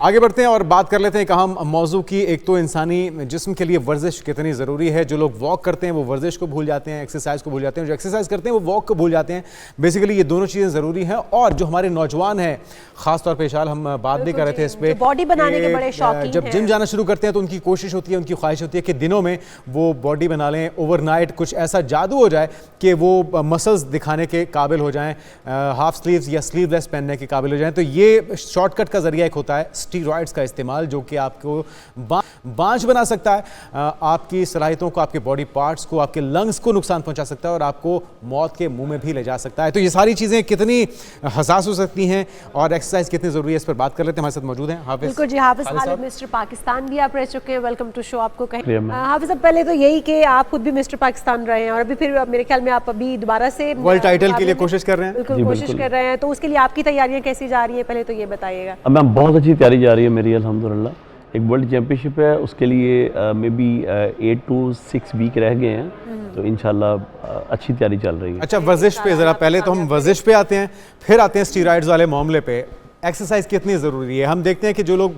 आगे बढ़ते हैं और बात कर लेते हैं एक अहम मौजू की। एक तो इंसानी जिस्म के लिए वर्जिश कितनी ज़रूरी है। जो लोग वॉक करते हैं वो वर्जिश को भूल जाते हैं, एक्सरसाइज को भूल जाते हैं। जो एक्सरसाइज करते हैं वो वॉक को भूल जाते हैं। बेसिकली ये दोनों चीज़ें ज़रूरी हैं। और जो हमारे नौजवान हैं, ख़ासतौर पर इशाल, हम बात भी कर रहे थे इस पर, बॉडी बनाने के बड़े शौकीन जब जिम जाना शुरू करते हैं तो उनकी कोशिश होती है, उनकी ख्वाहिश होती है कि दिनों में वो बॉडी बना लें, ओवरनाइट कुछ ऐसा जादू हो जाए कि वो मसल्स दिखाने के काबिल हो जाएं, हाफ स्लीव्स या स्लीवलेस पहनने के काबिल हो जाएं। तो ये शॉर्टकट का जरिया एक होता है स्टीरॉयड्स का इस्तेमाल, जो कि आपको बांझ बना सकता है, आपकी सलाहियतों को, आपके बॉडी पार्ट्स को, आपके लंग्स को नुकसान पहुंचा सकता है और आपको मौत के मुंह में भी ले जा सकता है। तो ये सारी चीज़ें कितनी हसास हो सकती हैं और एक्सरसाइज कितनी ज़रूरी है, इस पर बात कर लेते हैं। हमारे साथ मौजूद हैं हाफिज। बिल्कुल जी, हाफिज खालिद, मिस्टर पाकिस्तान भी आप रह चुके हैं। Welcome to show. आपको कहें हाफिज, अब पहले तो यही कि आप खुद भी मिस्टर पाकिस्तान रहे हैं और अभी फिर मेरे ख्याल में आप अभी दोबारा से वर्ल्ड टाइटल के लिए कोशिश कर रहे हैं। बिल्कुल कोशिश कर रहे हैं। तो उसके लिए आपकी तैयारियां कैसी जा रही हैं, पहले तो ये बताइएगा। मैम बहुत अच्छी तैयारी जा रही है मेरी, अल्हम्दुलिल्लाह। एक वर्ल्ड चैंपियनशिप है, उसके लिए मे बी 8 to 6 वीक रह गए हैं, तो इंशाल्लाह अच्छी तैयारी चल रही है। अच्छा, वर्जिश पे ज़रा, पहले तो हम वर्जिश पे आते हैं, फिर आते हैं स्टीरॉयड्स वाले मामले पे। एक्सरसाइज कितनी ज़रूरी है? हम देखते हैं कि जो लोग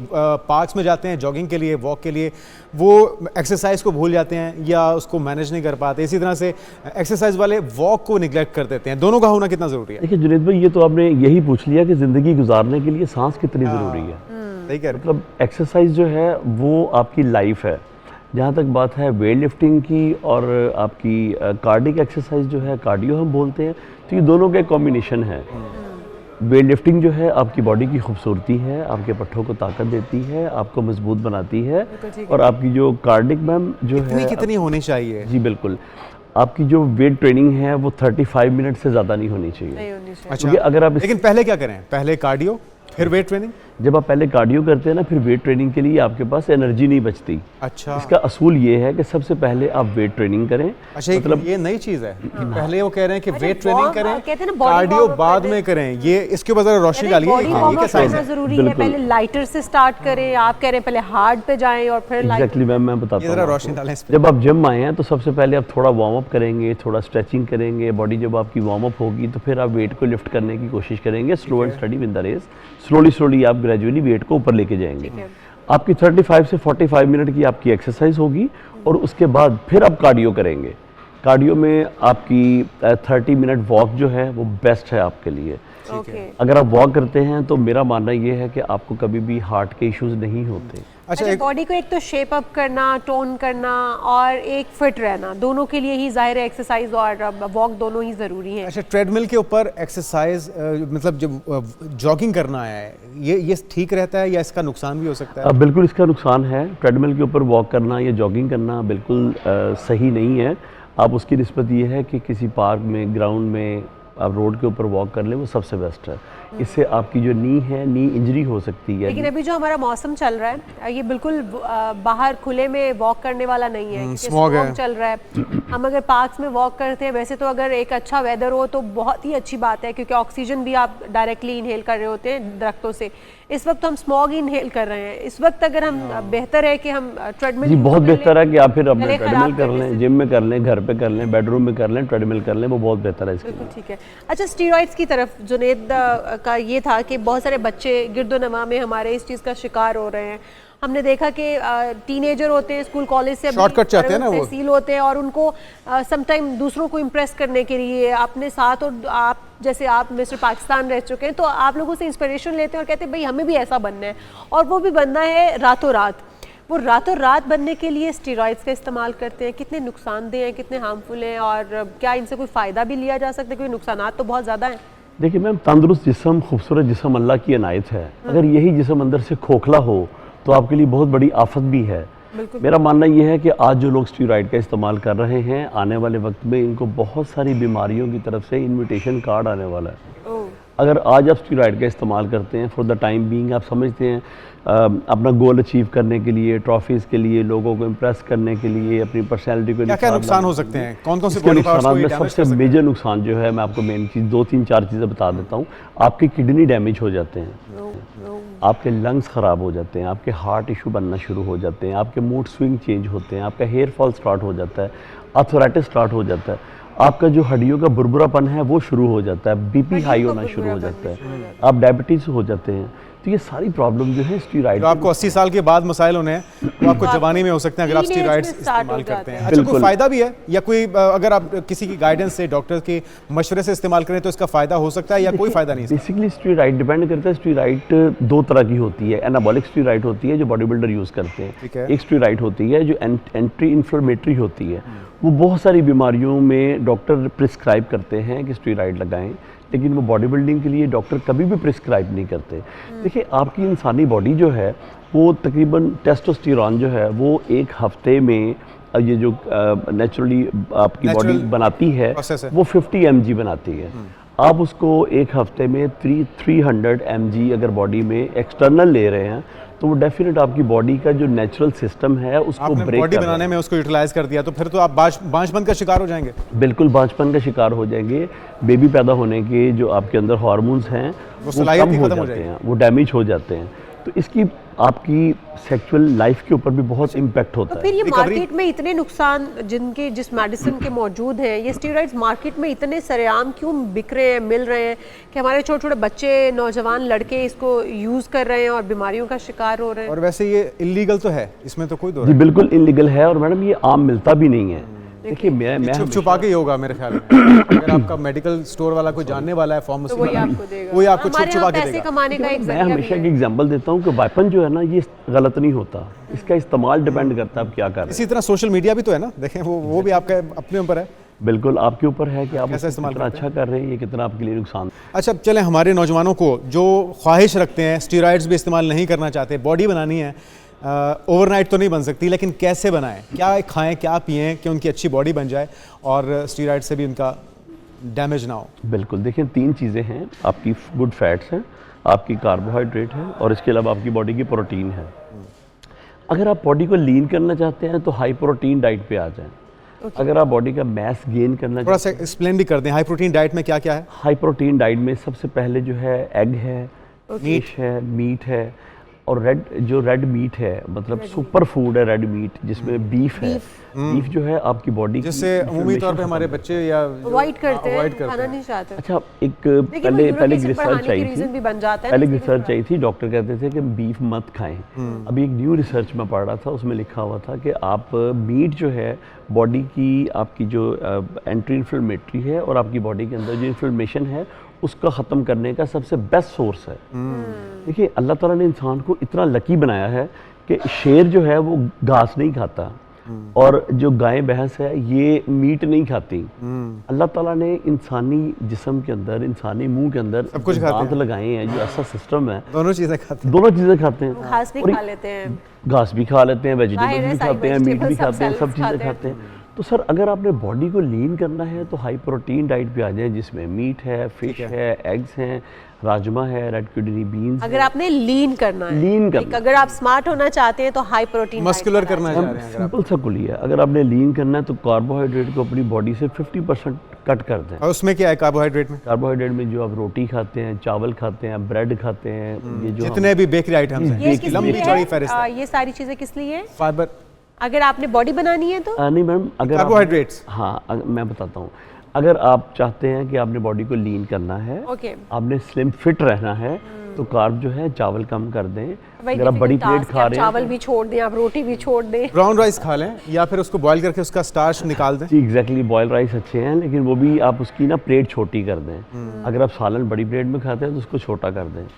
पार्क्स में जाते हैं जॉगिंग के लिए, वॉक के लिए, वो एक्सरसाइज को भूल जाते हैं या उसको मैनेज नहीं कर पाते। इसी तरह से एक्सरसाइज वाले वॉक को निगलेक्ट कर देते हैं। दोनों का होना कितना ज़रूरी है? देखिए जुनैद भाई, ये तो आपने यही पूछ लिया कि ज़िंदगी गुजारने के लिए सांस कितनी ज़रूरी है। सही कह रहे हैं। मतलब एक्सरसाइज जो है वो आपकी लाइफ है। जहाँ तक बात है वेट लिफ्टिंग की और आपकी कार्डिक एक्सरसाइज जो है, कार्डियो हम बोलते हैं, तो ये दोनों का एक कॉम्बिनेशन है। वेट लिफ्टिंग जो है आपकी बॉडी की खूबसूरती है, आपके पट्ठों को ताकत देती है, आपको मजबूत बनाती है। और आपकी जो कार्डिक मैम जो है कितनी होनी चाहिए? जी बिल्कुल, आपकी जो वेट ट्रेनिंग है वो 35 मिनट से ज़्यादा नहीं होनी चाहिए। अच्छा, अगर आप लेकिन पहले क्या करें? पहले कार्डियो फिर वेट ट्रेनिंग? जब आप पहले कार्डियो करते हैं ना, फिर वेट ट्रेनिंग के लिए आपके पास एनर्जी नहीं बचती। अच्छा, इसका असूल ये है कि सबसे पहले आप वेट ट्रेनिंग करें। अच्छा, मतलब ये नई चीज़ है। पहले वो कह रहे हैं कि वेट ट्रेनिंग करें, ना कार्डियो बाद में करें। ये इसके ऊपर जरा रोशनी डालिए। ये कैसा है? जरूरी है पहले लाइटर से स्टार्ट करें, आप कह रहे हैं पहले हार्ड पे जाएं और फिर एग्जैक्टली मैम, मैं बताता हूं। जरा रोशनी डालें। जब आप जिम आए हैं तो सबसे पहले आप थोड़ा वार्म अप करेंगे, थोड़ा स्ट्रेचिंग करेंगे। बॉडी जब आपकी वार्म अप होगी तो फिर आप वेट को लिफ्ट करने की कोशिश करेंगे। Slow and study with the race, slowly आप ग्रेजुअली वेट को ऊपर लेके जाएंगे। आपकी 35 से 45 मिनट की आपकी एक्सरसाइज होगी और उसके बाद फिर आप कार्डियो करेंगे। कार्डियो में आपकी 30 मिनट वॉक जो है वो बेस्ट है आपके लिए। अगर आप वॉक करते हैं तो मेरा मानना ये है कि आपको कभी भी हार्ट के इश्यूज नहीं होते। अच्छा, बॉडी को एक तो शेप अप करना, टोन करना और एक फिट रहना, दोनों के लिए ही जाहिर है एक्सरसाइज और वॉक दोनों ही ज़रूरी है। अच्छा, ट्रेडमिल के ऊपर एक्सरसाइज मतलब जब जॉगिंग करना है, ये ठीक रहता है या इसका नुकसान भी हो सकता है? बिल्कुल इसका नुकसान है। ट्रेडमिल के ऊपर वॉक करना या जॉगिंग करना बिल्कुल सही नहीं है। आप उसकी निस्बत ये है कि किसी पार्क में, ग्राउंड में आप रोड के ऊपर वॉक कर लें, वो सबसे बेस्ट है। इससे आपकी जो नी है, नी इंजरी हो सकती है। लेकिन अभी जो हमारा मौसम चल रहा है ये बिल्कुल बाहर खुले में वॉक करने वाला नहीं है, स्मॉग चल रहा है। हम अगर पार्क्स में वॉक करते हैं, वैसे तो अगर एक अच्छा वेदर हो तो बहुत ही अच्छी बात है, क्योंकि ऑक्सीजन भी आप डायरेक्टली इनहेल कर रहे होते हैं दरख्तों से। इस वक्त हम स्मॉग इनहेल कर रहे हैं। इस वक्त अगर हम बेहतर है कि हम ट्रेडमिल, जी बहुत बेहतर है कि आप फिर अपने ट्रेडमिल कर लें, जिम में कर लें, घर पे कर लें, बेडरूम में कर लें, ट्रेडमिल कर लें, वो बहुत बेहतर है इसके लिए। ठीक है। अच्छा, स्टीरॉइड्स की तरफ जुनैद का ये था कि बहुत सारे बच्चे गिरदोनवा में हमारे इस चीज़ का शिकार हो रहे हैं। हमने देखा कि टीनेजर होते हैं, स्कूल कॉलेज से शॉर्टकट चाहते हैं ना, वो तहसील होते हैं और उनको समटाइम दूसरों को इम्प्रेस करने के लिए अपने साथ, और आप जैसे आप मिस्टर पाकिस्तान रह चुके हैं तो आप लोगों से इंस्पिरेशन लेते हैं और कहते हैं भाई हमें भी ऐसा बनना है, और वो भी बनना है रातों रात। वो रातों रात बनने के लिए स्टीरॉइड्स का इस्तेमाल करते हैं। कितने नुकसानदेह हैं, कितने हार्मफुल हैं, और क्या इनसे कोई फ़ायदा भी लिया जा सकता है? क्योंकि नुकसान तो बहुत ज़्यादा हैं। देखिए मैम, तंदुरुस्त जिस्म, खूबसूरत जिस्म अल्लाह की इनायत है। अगर यही जिस्म अंदर से खोखला हो तो आपके लिए बहुत बड़ी आफत भी है। मेरा मानना यह है कि आज जो लोग स्टीरॉइड का इस्तेमाल कर रहे हैं, आने वाले वक्त में इनको बहुत सारी बीमारियों की तरफ से इनविटेशन कार्ड आने वाला है। अगर आज आप स्टीरॉइड का इस्तेमाल करते हैं फॉर द टाइम बीइंग, आप समझते हैं अपना गोल अचीव करने के लिए, ट्रॉफीज़ के लिए, लोगों को इम्प्रेस करने के लिए, अपनी पर्सनैलिटी को, क्या नुकसान हो सकते हैं? कौन कौन से नुकसान में सबसे मेजर नुकसान जो है, मैं आपको मेन चीज़ 2-3-4 चीज़ें बता देता हूँ। आपकी किडनी डैमेज हो जाते हैं, आपके लंग्स ख़राब हो जाते हैं, आपके हार्ट इशू बनना शुरू हो जाते हैं, आपके मूड स्विंग चेंज होते हैं, आपका हेयर फॉल स्टार्ट हो जाता है, आर्थराइटिस स्टार्ट हो जाता है, आपका जो हड्डियों का बुरबुरापन है वो शुरू हो जाता है, बीपी हाई होना शुरू हो जाता है, आप डायबिटीज़ हो जाते हैं। तो ये सारी प्रॉब्लम जो है स्टीरॉइड जो आपको 80 साल के बाद मसाइल होने हैं वो आपको जवानी में हो सकते हैं अगर आप Teenage स्टीरॉइड्स में start इस्तेमाल हो करते जाते हैं। हैं। अच्छा, कोई बिल्कुल। फायदा भी है या कोई अगर आप किसी की गाइडेंस से डॉक्टर के मशवरे से इस्तेमाल करें तो इसका फायदा हो सकता है या कोई फायदा नहीं है? बेसिकली स्टीरॉइड डिपेंड करता है। स्टीरॉइड दो तरह की होती है। एनाबॉलिक स्टीरॉइड होती है जो बॉडी बिल्डर यूज़ करते ठीक हैं, है। एक स्टीरॉइड होती है जो एंटी इन्फ्लेमेटरी होती है। वो बहुत सारी बीमारियों में डॉक्टर प्रिस्क्राइब करते हैं कि स्टीरॉइड लगाएं, लेकिन वो बॉडी बिल्डिंग के लिए डॉक्टर कभी भी प्रिस्क्राइब नहीं करते। देखिए, आपकी इंसानी बॉडी जो है वो तकरीबन टेस्टोस्टेरोन जो है वो एक हफ्ते में ये जो नेचुरली आपकी बॉडी Natural बनाती है process है। वो 50 mg बनाती है। आप उसको एक हफ्ते में 300 mg अगर बॉडी में एक्सटर्नल ले रहे हैं तो वो डेफिनेट आपकी बॉडी का जो नेचुरल सिस्टम है उसको आपने ब्रेक बॉडी कर रहा बनाने है। में उसको यूटिलाइज कर दिया तो फिर तो आप बांझपन का शिकार हो जाएंगे। बिल्कुल बांझपन का शिकार हो जाएंगे। बेबी पैदा होने के जो आपके अंदर हार्मोन्स हैं वो सलाहियत कम ही हो खत्म हो जाते जाएगी। हैं, वो डैमेज हो जाते हैं। तो इसकी आपकी सेक्सुअल लाइफ के ऊपर भी बहुत इम्पैक्ट होता तो है। फिर ये Recovery- मार्केट में इतने नुकसान जिनके जिस मेडिसिन के मौजूद हैं, ये स्टेरॉइड्स मार्केट में इतने सरेआम क्यों बिक रहे हैं, मिल रहे हैं कि हमारे छोटे छोटे बच्चे, नौजवान लड़के इसको यूज़ कर रहे हैं और बीमारियों का शिकार हो रहे हैं? और वैसे ये इलीगल तो है, इसमें तो कोई दो जी बिल्कुल इनलीगल है और मैडम ये आम मिलता भी नहीं है। देखिए मैं छुप छुपा के ही होगा मेरे ख्याल में। अगर आपका मेडिकल स्टोर वाला कोई जानने वाला है फार्मेसी तो वही वाला, आपको देगा। वही आपको छुप हमारे छुपा यहाँ के पैसे देगा। कमाने का एक मैं जरिया भी हमेशा है। एक एग्जांपल देता हूँ कि वेपन जो है ना ये गलत नहीं होता, इसका इस्तेमाल डिपेंड करता है आप क्या कर रहे हैं। इसी तरह सोशल मीडिया भी तो है ना, देखें वो भी आपका अपने ऊपर है। बिल्कुल आपके ऊपर है कि आप कैसा उसको इस्तेमाल कितना करते अच्छा कर रहे हैं, ये कितना आपके लिए नुकसान। अच्छा, चलें हमारे नौजवानों को जो ख्वाहिश रखते हैं, स्टीरॉइड्स भी इस्तेमाल नहीं करना चाहते, बॉडी बनानी है, ओवरनाइट तो नहीं बन सकती, लेकिन कैसे बनाएं, क्या खाएं, क्या पिएं कि उनकी अच्छी बॉडी बन जाए और स्टीरॉइड से भी उनका डैमेज ना हो? बिल्कुल, देखिए 3 चीज़ें हैं, आपकी गुड फैट्स हैं, आपकी कार्बोहाइड्रेट है और इसके अलावा आपकी बॉडी की प्रोटीन है। अगर आप बॉडी को लीन करना चाहते हैं तो हाई प्रोटीन डाइट पे आ जाएं। अगर आप बॉडी का मैस गेन करना थोड़ा चाहते सा एक्सप्लेन भी कर दें, हाई प्रोटीन डाइट में क्या क्या है? हाई प्रोटीन डाइट में सबसे पहले जो है एग है, फिश है, मीट है और रेड मीट है, मतलब सुपर फूड है रेड मीट, जिसमें बीफ है। बीफ जो है आपकी बॉडी जिससे अमूमी तौर पे हमारे बच्चे या अवॉइड करते हैं, avoid करते खाना हैं। नहीं चाहते। अच्छा, एक लेकिन वो पहले यूरिक एसिड रिसर्च बढ़ाने आई की रीजन भी बन जाता है, पहले इसलिए रिसर्च आई थी, डॉक्टर कहते थे कि बीफ मत खाएं। अभी एक न्यू रिसर्च में पढ़ रहा था, उसमें लिखा हुआ था कि आप मीट जो है बॉडी की आपकी जो एंटी इन्फ्लेमेटरी है और आपकी बॉडी के अंदर जो इन्फ्लेमेशन है उसका ख़त्म करने का सबसे बेस्ट सोर्स है। देखिए, अल्लाह ताला ने इंसान को इतना लकी बनाया है कि शेर जो है वो घास नहीं खाता और जो गाय भैंस है ये मीट नहीं खाती। अल्लाह ताला ने इंसानी जिस्म के अंदर, इंसानी मुंह के अंदर सब कुछ जो खाते दांत हैं। लगाए हैं, जो ऐसा सिस्टम है, दोनों चीज़ें खाते हैं। दोनों चीज़ें खाते हैं। घास भी और खा लेते हैं। घास भी खा लेते हैं, जाहिर वेजिटेबल्स है, भी सारी खाते हैं, मीट भी vegetables, खाते हैं, सब salads चीज़ें खाते हैं। खाते हैं। तो सर अगर आपने बॉडी को लीन करना है तो हाई प्रोटीन डाइट पे आ जाए, जिसमें मीट है, फिश है, एग्स हैं, राजमा है, रेड किडनी बीन्स। अगर आपने लीन करना है, लीन करना एक अगर आप स्मार्ट होना चाहते हैं तो हाई प्रोटीन मस्कुलर करना चाह रहे हैं अगर आप। सिंपल सा कुलिया है, अगर आपने लीन करना है तो कार्बोहाइड्रेट को अपनी बॉडी से 50% कट कर दें। और उसमें क्या है कार्बोहाइड्रेट में? कार्बोहाइड्रेट में जो आप रोटी खाते हैं, चावल खाते हैं, ब्रेड खाते हैं, ये जो जितने भी बेकरी आइटम्स हैं, ये इसकी किस लंबी लिए चौड़ी है? फहरिस्त है। ये सारी चीजें किस लिए है? फाइबर, अगर आपने बॉडी बनानी है तो नहीं मैम, अगर आप- कार्बोहाइड्रेट्स। हाँ मैं बताता हूँ। अगर आप चाहते हैं कि आपने बॉडी को लीन करना है, ओके, आपने स्लिम फिट रहना है, तो कार्ब जो है चावल कम कर दें। वही अगर आप बड़ी difficult प्लेट task खा है, आप रहे हैं चावल भी छोड़ दें, आप रोटी भी छोड़ दें। ब्राउन राइस खा लें या फिर उसको बॉईल करके उसका स्टार्च निकाल दें। जी एग्जैक्टली, बॉयल राइस अच्छे हैं, लेकिन वो भी आप उसकी ना प्लेट छोटी कर दें। अगर आप सालन बड़ी प्लेट में खाते हैं तो उसको छोटा कर दें।